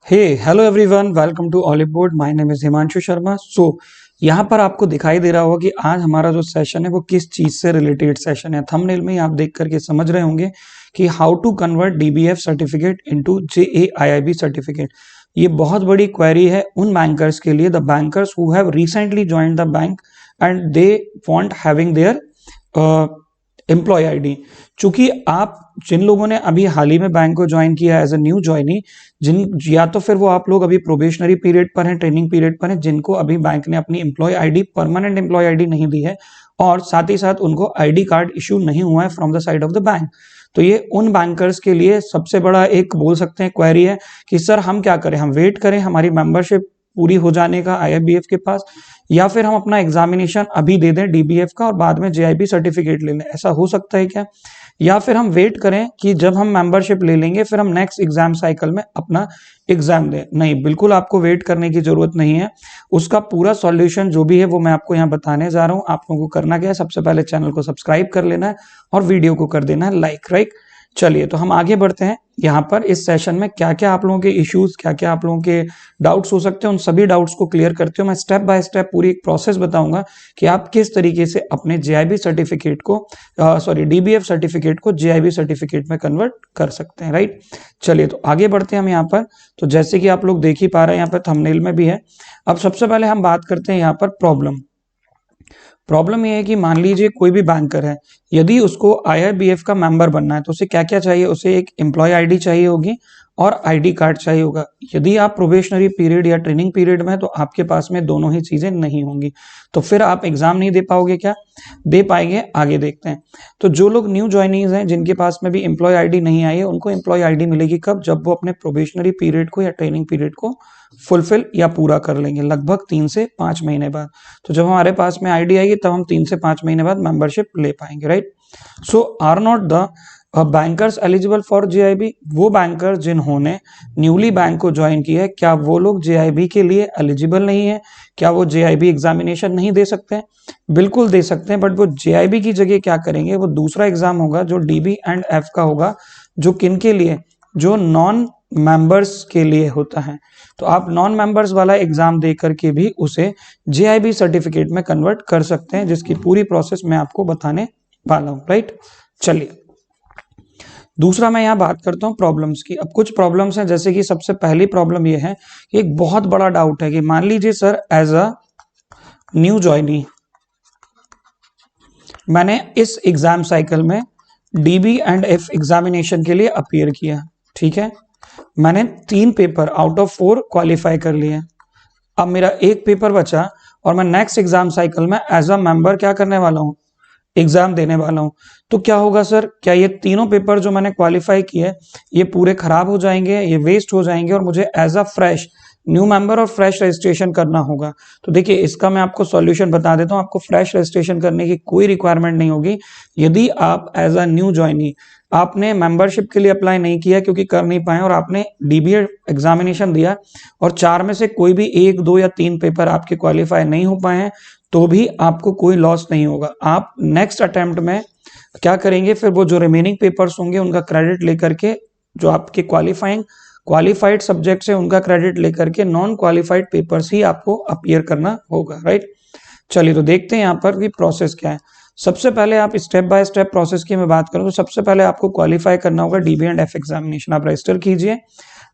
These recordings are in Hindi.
Hey hello everyone, welcome to Oliveboard. My name is Himanshu Sharma. यहाँ पर आपको दिखाई दे रहा होगा कि आज हमारा जो सेशन है वो किस चीज से रिलेटेड सेशन है। थंबनेल में ही आप देख करके समझ रहे होंगे कि how to convert DBF certificate into JAIB certificate. ये बहुत बड़ी क्वेरी है उन बैंकर्स के लिए, the bankers who have recently joined the bank and they want having their employ ID. चूंकि आप जिन लोगों ने अभी हाल ही में बैंक को ज्वाइन किया एज अ न्यू ज्वाइनी, जिन या तो फिर वो आप लोग अभी प्रोबेशनरी पीरियड पर हैं, ट्रेनिंग पीरियड पर हैं, जिनको अभी बैंक ने अपनी employee ID, permanent employee ID नहीं दी है और साथ ही साथ उनको आईडी कार्ड इशू नहीं हुआ है from the side of the bank. तो ये उन बैंकर्स के लिए सबसे बड़ा एक बोल सकते हैं क्वेरी है कि सर हम क्या करें, हम वेट करें हमारी मेंबरशिप पूरी हो जाने का आईआईबीएफ के पास, या फिर हम अपना एग्जामिनेशन अभी दे दें डीबीएफ का और बाद में जेआईबी सर्टिफिकेट ले लें। ऐसा हो सकता है क्या? या फिर हम वेट करें कि जब हम मेंबरशिप ले लेंगे फिर हम नेक्स्ट एग्जाम साइकिल में अपना एग्जाम दें? नहीं, बिल्कुल आपको वेट करने की जरूरत नहीं है। उसका पूरा सॉल्यूशन जो भी है वो मैं आपको यहाँ बताने जा रहा हूँ। आप लोगों को करना क्या है, सबसे पहले चैनल को सब्सक्राइब कर लेना है और वीडियो को कर देना है लाइक, राइट। चलिए तो हम आगे बढ़ते हैं। यहाँ पर इस सेशन में क्या क्या आप लोगों के इश्यूज, क्या क्या आप लोगों के डाउट्स हो सकते हैं, उन सभी डाउट्स को क्लियर करते हुए मैं स्टेप बाय स्टेप पूरी एक प्रोसेस बताऊंगा कि आप किस तरीके से अपने जेआईबी सर्टिफिकेट को डीबीएफ सर्टिफिकेट को जेआईबी सर्टिफिकेट में कन्वर्ट कर सकते हैं, राइट। चलिए तो आगे बढ़ते हैं हम यहाँ पर। तो जैसे कि आप लोग देख ही पा रहे हैं, यहाँ पर थंबनेल में भी है। अब सबसे पहले हम बात करते हैं यहाँ पर प्रॉब्लम ये है कि मान लीजिए कोई भी बैंकर है, यदि उसको आईआईबीएफ का मेंबर बनना है तो उसे क्या क्या चाहिए? उसे एक एम्प्लॉय आईडी चाहिए होगी और आईडी कार्ड चाहिए होगा। यदि आप प्रोबेशनरी पीरियड या ट्रेनिंग पीरियड में, तो आपके पास में दोनों ही चीजें नहीं होंगी, तो फिर आप एग्जाम नहीं दे पाओगे। क्या दे पाएंगे? आगे देखते हैं। तो जो लोग न्यू ज्वाइनीज हैं, जिनके पास में भी एम्प्लॉय आईडी नहीं आई है, उनको एम्प्लॉय आईडी मिलेगी कब? जब वो अपने प्रोबेशनरी पीरियड को या ट्रेनिंग पीरियड को फुलफिल या पूरा कर लेंगे, लगभग 3 से 5 महीने बाद। तो जब हमारे पास में आईडी आएगी तब हम 3 से 5 महीने बाद मेंबरशिप ले पाएंगे, right. So are not the bankers eligible for JAIIB? वो बैंकर जिन्होंने न्यूली बैंक को ज्वाइन किया है, क्या वो लोग जेआईबी के लिए एलिजिबल नहीं है? क्या वो जेआईबी एग्जामिनेशन नहीं दे सकते हैं? बिल्कुल दे सकते हैं, बट वो जेआईबी की जगह क्या करेंगे, वो दूसरा एग्जाम होगा जो डीबी एंड एफ का होगा, जो किन के लिए? जो नॉन मेंबर्स के लिए होता है। तो आप नॉन मेंबर्स वाला एग्जाम दे करके भी उसे जेआईबी सर्टिफिकेट में कन्वर्ट कर सकते हैं, जिसकी पूरी प्रोसेस मैं आपको बताने वाला हूं, राइट। चलिए दूसरा मैं यहाँ बात करता हूँ प्रॉब्लम्स की। अब कुछ प्रॉब्लम्स हैं, जैसे कि सबसे पहली प्रॉब्लम ये है कि एक बहुत बड़ा डाउट है कि मान लीजिए sir as a new joinee मैंने इस एग्जाम साइकिल में डीबी एंड एफ एग्जामिनेशन के लिए अपीयर किया, ठीक है। मैंने 3 पेपर आउट ऑफ 4 क्वालिफाई कर लिए। अब मेरा एक पेपर बचा और मैं नेक्स्ट एग्जाम साइकिल में एज अ मेंबर क्या करने वाला हूँ? एग्जाम देने वाला हूँ। तो क्या होगा सर, क्या ये तीनों पेपर जो मैंने क्वालिफाई किए ये पूरे खराब हो जाएंगे, ये वेस्ट हो जाएंगे और मुझे as a fresh new member और फ्रेश रजिस्ट्रेशन करना होगा? तो देखिए इसका मैं आपको सॉल्यूशन बता देता हूँ। आपको फ्रेश रजिस्ट्रेशन करने की कोई रिक्वायरमेंट नहीं होगी। यदि आप एज अ न्यू ज्वाइनी, आपने मेंबरशिप के लिए अप्लाई नहीं किया क्योंकि कर नहीं पाए और आपने डीबीए एग्जामिनेशन दिया और 4 में से कोई भी 1, 2 या 3 पेपर आपके क्वालिफाई नहीं हो पाए हैं, तो भी आपको कोई लॉस नहीं होगा। आप नेक्स्ट अटेम्प्ट में क्या करेंगे, फिर वो जो रिमेनिंग पेपर्स होंगे उनका क्रेडिट लेकर के, जो आपके क्वालिफाइड सब्जेक्ट्स है उनका क्रेडिट लेकर के नॉन क्वालिफाइड पेपर्स ही आपको अपीयर करना होगा, राइट। चलिए तो देखते हैं यहाँ पर भी प्रोसेस क्या है। सबसे पहले आप स्टेप बाय स्टेप प्रोसेस की मैं बात करूं तो सबसे पहले आपको क्वालिफाई करना होगा डीबी एंड एफ एग्जामिनेशन। आप रजिस्टर कीजिए।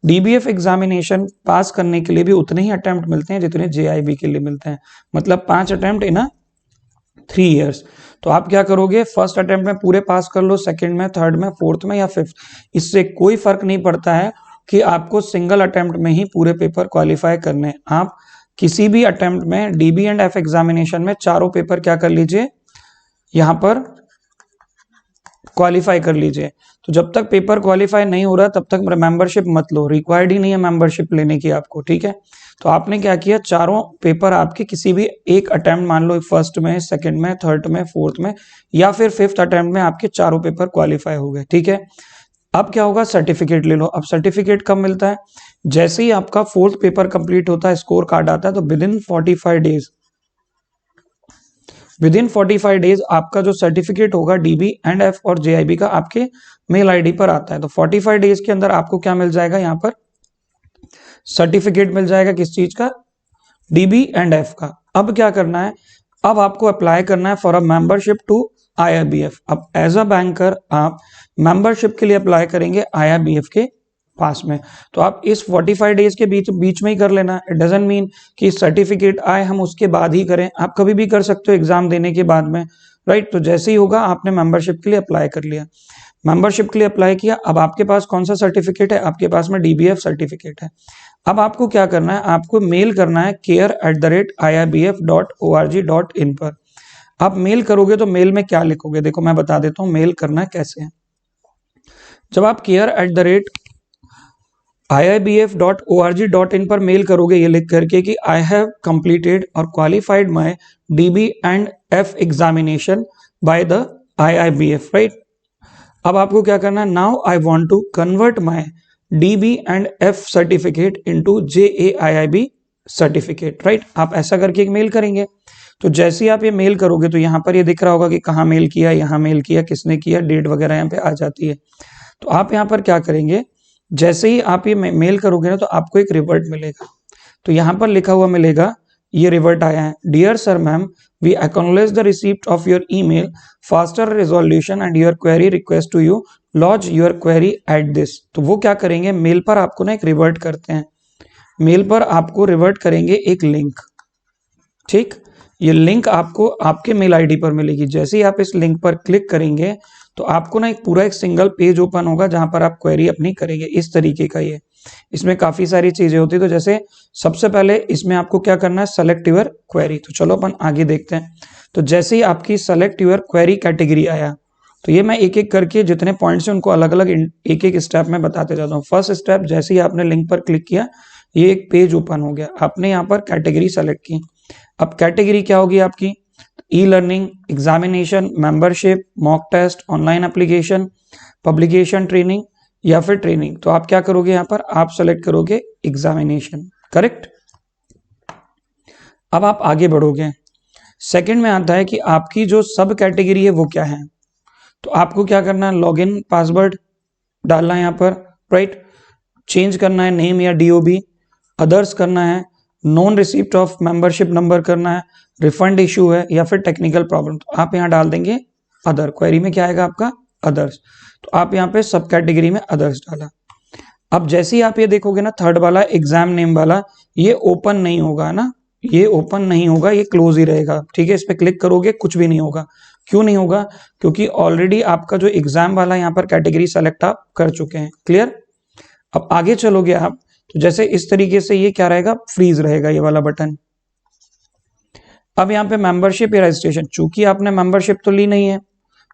डीबीएफ एग्जामिनेशन पास करने के लिए भी उतने ही अटेम्प्ट मिलते हैं जितने जेआईबी के लिए मिलते हैं, मतलब 5 अटेम्प्ट इन 3 इयर्स। तो आप क्या करोगे, फर्स्ट अटेम्प्ट में पूरे पास कर लो, सेकंड में, थर्ड में, फोर्थ में या फिफ्थ, इससे कोई फर्क नहीं पड़ता है कि आपको सिंगल अटेम्प्ट में ही पूरे पेपर क्वालिफाई करने हैं। आप किसी भी अटेम्प्ट में डीबी एंड एफ एग्जामिनेशन में चारों पेपर क्या कर लीजिए, यहां पर क्वालिफाई कर लीजिए। तो जब तक पेपर क्वालिफाई नहीं हो रहा तब तक मेंबरशिप मत लो, रिक्वायर्ड ही नहीं है मेंबरशिप लेने की आपको, ठीक है। तो आपने क्या किया, चारों पेपर आपके किसी भी एक अटेम्प्ट, मान लो फर्स्ट में, सेकंड में, थर्ड में, फोर्थ में या फिर फिफ्थ अटेम्प्ट में आपके चारों पेपर क्वालिफाई हो गए, ठीक है। अब क्या होगा, सर्टिफिकेट ले लो। अब सर्टिफिकेट कब मिलता है, जैसे ही आपका फोर्थ पेपर कंप्लीट होता है, स्कोर कार्ड आता है, तो विद इन 45 डेज आपका जो सर्टिफिकेट होगा डीबी एंड एफ और जेआईबी का आपके मेल आईडी पर आता है। तो 45 डेज के अंदर आपको क्या मिल जाएगा, यहाँ पर सर्टिफिकेट मिल जाएगा किस चीज का, डीबी एंड एफ का। अब क्या करना है, अब आपको अप्लाई करना है for a membership to IIBF. अब एज अ बैंकर आप मेंबरशिप के लिए अप्लाई करेंगे आईआईबीएफ के पास में। तो आप इस 45 डेज के बीच में ही कर लेना। इट डजंट मीन कि सर्टिफिकेट आए हम उसके बाद ही करें, आप कभी भी कर सकते हो एग्जाम देने के बाद में, राइट। तो जैसे ही होगा आपने मेंबरशिप के लिए अप्लाई कर लिया, मेंबरशिप के लिए अप्लाई किया, अब आपके पास कौन सा सर्टिफिकेट है, आपके पास में डीबीएफ सर्टिफिकेट है। अब आपको क्या करना है, आपको मेल करना है care@iibf.org.in पर। आप मेल करोगे तो मेल में क्या लिखोगे, देखो मैं बता देता हूँ मेल करना कैसे है। जब आप care@iibf.org.in पर मेल करोगे ये लिख करके कि आई हैव कंप्लीटेड और qualified my DB and F examination by the IIBF, right. अब आपको क्या करना है, now I want to convert my DB and F certificate into JAIIB certificate, right. आप ऐसा करके एक मेल करेंगे। तो जैसे ही आप ये मेल करोगे तो यहाँ पर ये दिख रहा होगा कि कहाँ मेल किया, यहाँ मेल किया, किसने किया, डेट वगैरह यहाँ पे आ जाती है। तो आप यहाँ पर क्या करेंगे, जैसे ही आप ये मेल करोगे ना तो आपको एक रिवर्ट मिलेगा। तो यहाँ पर लिखा हुआ मिलेगा, ये रिवर्ट आया है, dear sir ma'am we acknowledge the receipt of your email, faster resolution and your query, request to you launch your query at this. तो वो क्या करेंगे, मेल पर आपको ना एक रिवर्ट करते हैं, मेल पर आपको रिवर्ट करेंगे एक लिंक, ठीक। ये लिंक आपको आपके मेल आईडी पर मिलेगी। जैसे ही आप इस लिंक पर क्लिक करेंगे तो आपको ना एक पूरा एक सिंगल पेज ओपन होगा जहां पर आप क्वेरी अपनी करेंगे। इस तरीके का ये, इसमें काफी सारी चीजें होती है। तो जैसे सबसे पहले इसमें आपको क्या करना है, सेलेक्ट योर क्वेरी। तो चलो अपन आगे देखते हैं। तो जैसे ही आपकी सेलेक्ट योर क्वेरी कैटेगरी आया, तो ये मैं एक एक करके जितने पॉइंट्स हैं उनको अलग अलग एक एक स्टेप में बताते जाता हूँ। फर्स्ट स्टेप, जैसे ही आपने लिंक पर क्लिक किया ये एक पेज ओपन हो गया, आपने यहाँ पर कैटेगरी सेलेक्ट की। अब कैटेगरी क्या होगी आपकी, e learning, examination, membership, mock test, online application, publication, training या फिर ट्रेनिंग। तो आप क्या करोगे, यहाँ पर आप सेलेक्ट करोगे एग्जामिनेशन, करेक्ट। अब आप आगे बढ़ोगे, सेकंड में आता है कि आपकी जो सब कैटेगरी है वो क्या है। तो आपको क्या करना है, लॉगिन पासवर्ड डालना है यहाँ पर, राइट। चेंज करना है नेम या डीओबी, अदर्स करना है, non receipt of membership number करना है, रिफंड इशू है या फिर टेक्निकल प्रॉब्लम। तो आप यहाँ डाल देंगे अदर, क्वेरी में क्या आएगा आपका अदर्स। तो आप यहाँ पे सब कैटेगरी में अदर्स डाला। अब जैसे ही आप ये देखोगे ना, थर्ड वाला एग्जाम नेम वाला, ये ओपन नहीं होगा ना, ये ओपन नहीं होगा, ये क्लोज ही रहेगा, ठीक है। इस पे क्लिक करोगे कुछ भी नहीं होगा। क्यों नहीं होगा, क्योंकि ऑलरेडी आपका जो एग्जाम वाला यहाँ पर कैटेगरी सेलेक्ट आप कर चुके हैं, क्लियर। अब आगे चलोगे आप, तो जैसे इस तरीके से ये क्या रहेगा, फ्रीज रहेगा ये वाला बटन। अब यहाँ पे मेंबरशिप या रजिस्ट्रेशन, चूंकि आपने मेंबरशिप तो ली नहीं है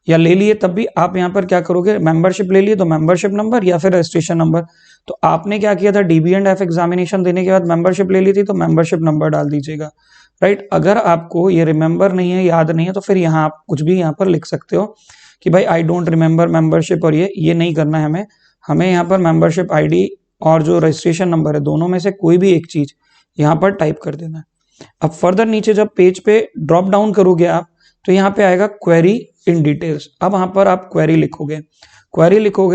या ले लिए तब भी आप यहाँ पर क्या करोगे, मेंबरशिप ले लिए तो मेंबरशिप नंबर या फिर रजिस्ट्रेशन नंबर। तो आपने क्या किया था, डीबी एंड एफ एग्जामिनेशन देने के बाद मेंबरशिप ले ली थी तो मेंबरशिप नंबर डाल दीजिएगा, राइट। अगर आपको ये रिमेंबर नहीं है, याद नहीं है, तो फिर यहाँ आप कुछ भी यहाँ पर लिख सकते हो कि भाई आई डोंट रिमेंबर मेंबरशिप, और ये नहीं करना है हमें। हमें यहाँ पर मेंबरशिप आईडी और जो रजिस्ट्रेशन नंबर है दोनों में से कोई भी एक चीज यहाँ पर टाइप कर देना है। अब फर्दर नीचे जब पेज पे ड्रॉप डाउन करोगे आप, तो यहाँ पे आएगा क्वेरी इन डिटेल्स। अब यहाँ पर आप क्वेरी लिखोगे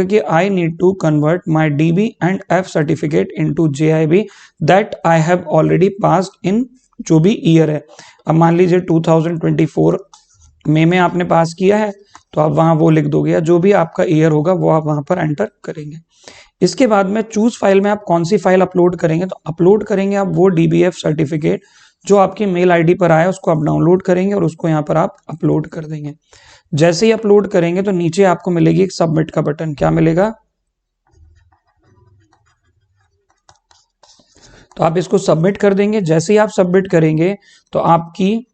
कि I need to convert my DB and F certificate into JIB that I have already passed in, जो भी ईयर है। अब मान लीजिए 2024 में आपने पास किया है तो आप वहां वो लिख दोगे, या जो भी आपका ईयर होगा वो आप वहां पर एंटर करेंगे। इसके बाद में चूज फाइल में आप कौन सी फाइल अपलोड करेंगे, तो अपलोड करेंगे आप वो डीबीएफ सर्टिफिकेट जो आपकी मेल आईडी पर आया, उसको आप डाउनलोड करेंगे और उसको यहाँ पर आप अपलोड कर देंगे। जैसे ही अपलोड करेंगे तो नीचे आपको मिलेगी एक सबमिट का बटन, क्या मिलेगा, तो आप इसको सबमिट कर देंगे। जैसे ही आप सबमिट करेंगे तो आपकी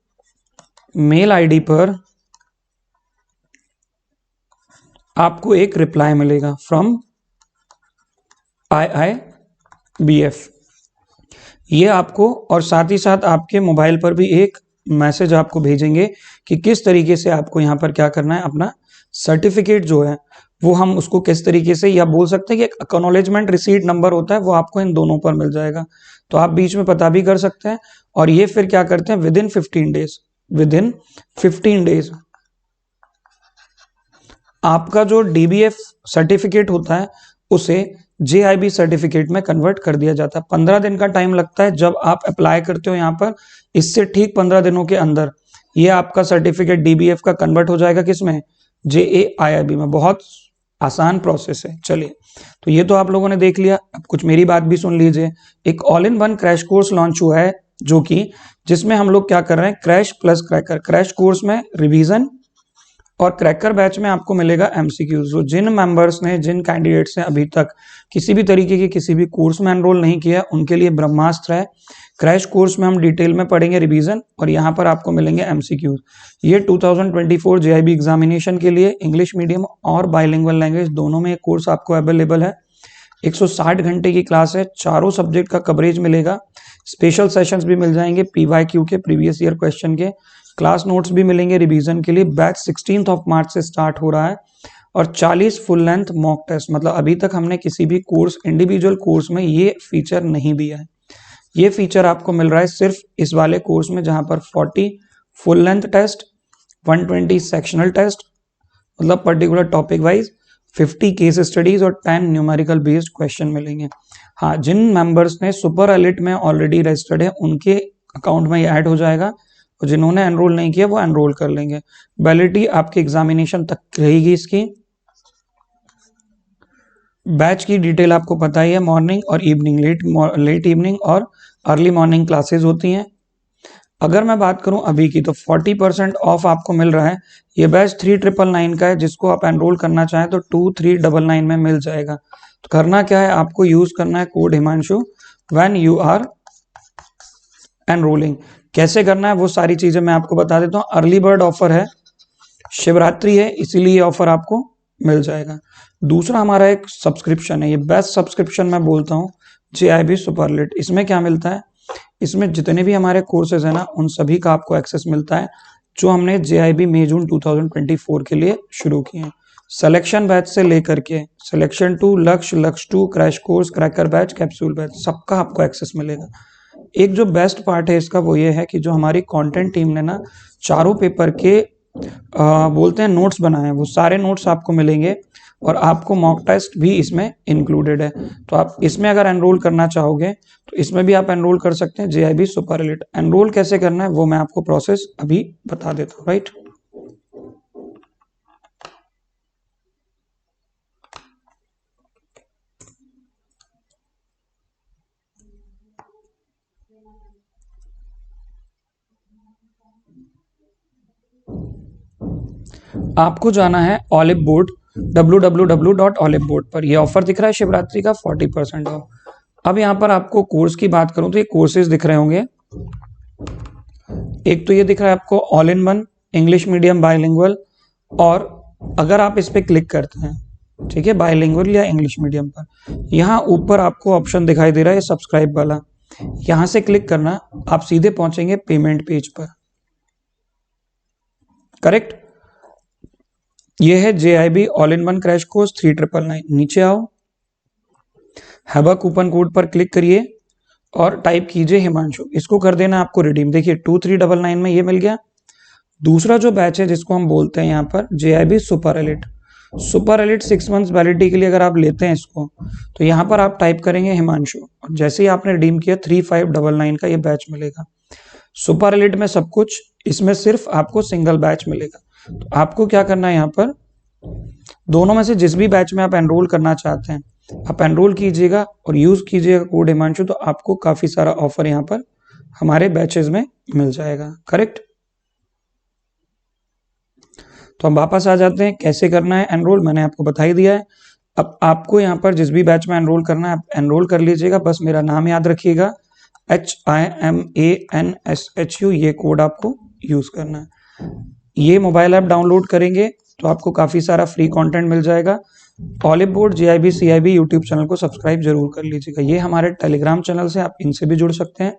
मेल आईडी पर आपको एक रिप्लाई मिलेगा फ्रॉम IIBF, ये आपको, और साथ ही साथ आपके मोबाइल पर भी एक मैसेज आपको भेजेंगे कि किस तरीके से आपको यहाँ पर क्या करना है, अपना सर्टिफिकेट जो है वो हम उसको किस तरीके से, या बोल सकते हैं कि एक एक्नॉलेजमेंट रिसीट नंबर होता है वो आपको इन दोनों पर मिल जाएगा। तो आप बीच में पता भी कर सकते हैं। और ये फिर क्या करते हैं, विद इन 15 डेज आपका जो डीबीएफ सर्टिफिकेट होता है उसे JIB सर्टिफिकेट में कन्वर्ट कर दिया जाता है। 15 दिन का टाइम लगता है जब आप अप्लाई करते हो यहाँ पर, इससे ठीक 15 दिनों के अंदर ये आपका सर्टिफिकेट DBF का कन्वर्ट हो जाएगा किसमें, JAIIB में। बहुत आसान प्रोसेस है। चलिए, तो ये तो आप लोगों ने देख लिया। अब कुछ मेरी बात भी सुन लीजिए। एक all in one crash course launch हुआ है, जो कि जिसमें हम लोग क्या कर रहे हैं, crash plus cracker. Crash course में रिवीजन और क्रैकर बैच में आपको मिलेगा MCQ। जो जिन मेंबर्स ने, जिन कैंडिडेट्स ने अभी तक किसी भी तरीके के किसी भी कोर्स में एनरोल नहीं किया, उनके लिए ब्रह्मास्त्र है। क्रैश कोर्स में हम डिटेल में पढ़ेंगे रिवीजन, और यहाँ पर आपको मिलेंगे MCQ। ये 2024 JIB एग्जामिनेशन के लिए इंग्लिश मीडियम और बाइलिंगुअल लैंग्वेज दोनों में एक कोर्स आपको अवेलेबल है। 160 घंटे की क्लास है, चारों सब्जेक्ट का कवरेज मिलेगा, स्पेशल सेशंस भी मिल जाएंगे PYQ के, प्रीवियस ईयर क्वेश्चन के, क्लास नोट्स भी मिलेंगे रिवीजन के लिए। बैच 16 मार्च से स्टार्ट हो रहा है, और 40 फुल लेंथ मॉक टेस्ट। मतलब अभी तक हमने किसी भी कोर्स, इंडिविजुअल कोर्स में ये फीचर नहीं दिया है। ये फीचर आपको मिल रहा है सिर्फ इस वाले कोर्स में, जहां पर 40 full length test, 120 sectional test, मतलब particular topic wise, 50 case studies और 10 न्यूमेरिकल बेस्ड क्वेश्चन मिलेंगे। हाँ, जिन मेंबर्स ने सुपर एलिट में ऑलरेडी रजिस्टर्ड है उनके अकाउंट में ये ऐड हो जाएगा, और जिन्होंने एनरोल नहीं किया वो एनरोल कर लेंगे। वैलिडिटी आपके एग्जामिनेशन तक रहेगी इसकी। बैच की डिटेल आपको पता ही है, मॉर्निंग और इवनिंग, लेट इवनिंग और अर्ली मॉर्निंग क्लासेस होती हैं। अगर मैं बात करूं अभी की, तो 40% ऑफ आपको मिल रहा है। ये बैच 3999 का है, जिसको आप एनरोल करना चाहें तो 2399 में मिल जाएगा। तो करना क्या है, आपको यूज करना है code Himanshu when you are enrolling. कैसे करना है वो सारी चीजें मैं आपको बता देता हूँ। अर्ली बर्ड ऑफर है, शिवरात्रि है, इसीलिए ये ऑफर आपको मिल जाएगा। दूसरा हमारा एक सब्सक्रिप्शन है, ये बेस्ट सब्सक्रिप्शन मैं बोलता हूँ, JIB सुपरलिट। इसमें क्या मिलता है, इसमें जितने भी हमारे कोर्सेज है ना, उन सभी का आपको एक्सेस मिलता है, जो हमने JIB मई जून 2024 के लिए शुरू किए हैं। सिलेक्शन बैच से लेकर के सिलेक्शन 2, लक्ष्य 2, crash course, cracker batch, capsule batch, सबका आपको एक्सेस मिलेगा। एक जो बेस्ट पार्ट है इसका वो ये है कि जो हमारी कंटेंट टीम ने ना चारों पेपर के बोलते हैं नोट्स बनाए हैं, वो सारे नोट्स आपको मिलेंगे, और आपको मॉक टेस्ट भी इसमें इंक्लूडेड है। तो आप इसमें अगर एनरोल करना चाहोगे तो इसमें भी आप एनरोल कर सकते हैं, JIB सुपर एलिट। एनरोल कैसे करना है वो मैं आपको प्रोसेस अभी बता देता हूँ, राइट। आपको जाना है ऑलिव बोर्ड, www.oliveboard पर। ये ऑफर दिख रहा है शिवरात्रि का 40% ऑफ। अब यहाँ पर आपको कोर्स की बात करूं तो ये कोर्सेज दिख रहे होंगे। एक तो ये दिख रहा है आपको all in one English medium bilingual, और अगर आप इस पे क्लिक करते हैं, ठीक है, बाइलिंगुअल या इंग्लिश मीडियम पर, यहाँ ऊपर आपको ऑप्शन दिखाई दे रहा है सब्सक्राइब वाला, यहां से क्लिक करना, आप सीधे पहुंचेंगे पेमेंट पेज पर। करेक्ट, ये है JIB all in one crash course 3999। नीचे आओ, हैव कूपन कोड पर क्लिक करिए और टाइप कीजिए हिमांशु। इसको कर देना आपको रिडीम। देखिए 2399 में ये मिल गया। दूसरा जो बैच है जिसको हम बोलते हैं यहाँ पर JIB super elite. Super elite 6 months validity के लिए अगर आप लेते हैं इसको, तो यहाँ पर आप टाइप करेंगे हिमांशु, और जैसे ही आपने रिडीम किया 3599 का ये बैच मिलेगा। सुपर एलिट में सब कुछ, इसमें सिर्फ आपको सिंगल बैच मिलेगा। तो आपको क्या करना है, यहाँ पर दोनों में से जिस भी बैच में आप एनरोल करना चाहते हैं आप एनरोल कीजिएगा और यूज कीजिएगा कोड हिमांशु, तो आपको काफी सारा ऑफर यहाँ पर हमारे बैचेस में मिल जाएगा। करेक्ट, तो हम वापस आ जाते हैं, कैसे करना है एनरोल मैंने आपको बता ही दिया है। अब आपको यहाँ पर जिस भी बैच में एनरोल करना है आप एनरोल कर लीजिएगा, बस मेरा नाम याद रखिएगा HIMANSHU, ये कोड आपको यूज करना है। ये मोबाइल ऐप डाउनलोड करेंगे तो आपको काफी सारा फ्री कंटेंट मिल जाएगा। Olive board JIB CIB YouTube channel को सब्सक्राइब जरूर कर लीजिएगा। ये हमारे टेलीग्राम चैनल से, आप इनसे भी जुड़ सकते हैं।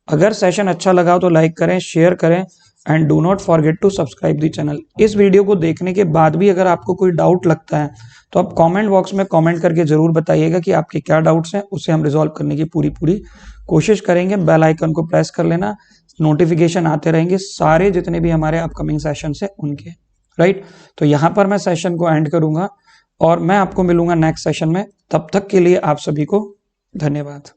अगर सेशन अच्छा लगा तो लाइक करें, शेयर करें, and do not forget to subscribe the channel. इस वीडियो को देखने के बाद भी अगर आपको कोई डाउट लगता है तो आप कमेंट बॉक्स में कमेंट करके जरूर बताइएगा कि आपके क्या डाउट्स हैं, उसे हम रिजॉल्व करने की पूरी कोशिश करेंगे। बेल आइकन को प्रेस कर लेना, नोटिफिकेशन आते रहेंगे सारे जितने भी हमारे अपकमिंग सेशन है उनके, राइट। तो यहाँ पर मैं सेशन को एंड करूंगा। और मैं आपको मिलूंगा नेक्स्ट सेशन में। तब तक के लिए आप सभी को धन्यवाद।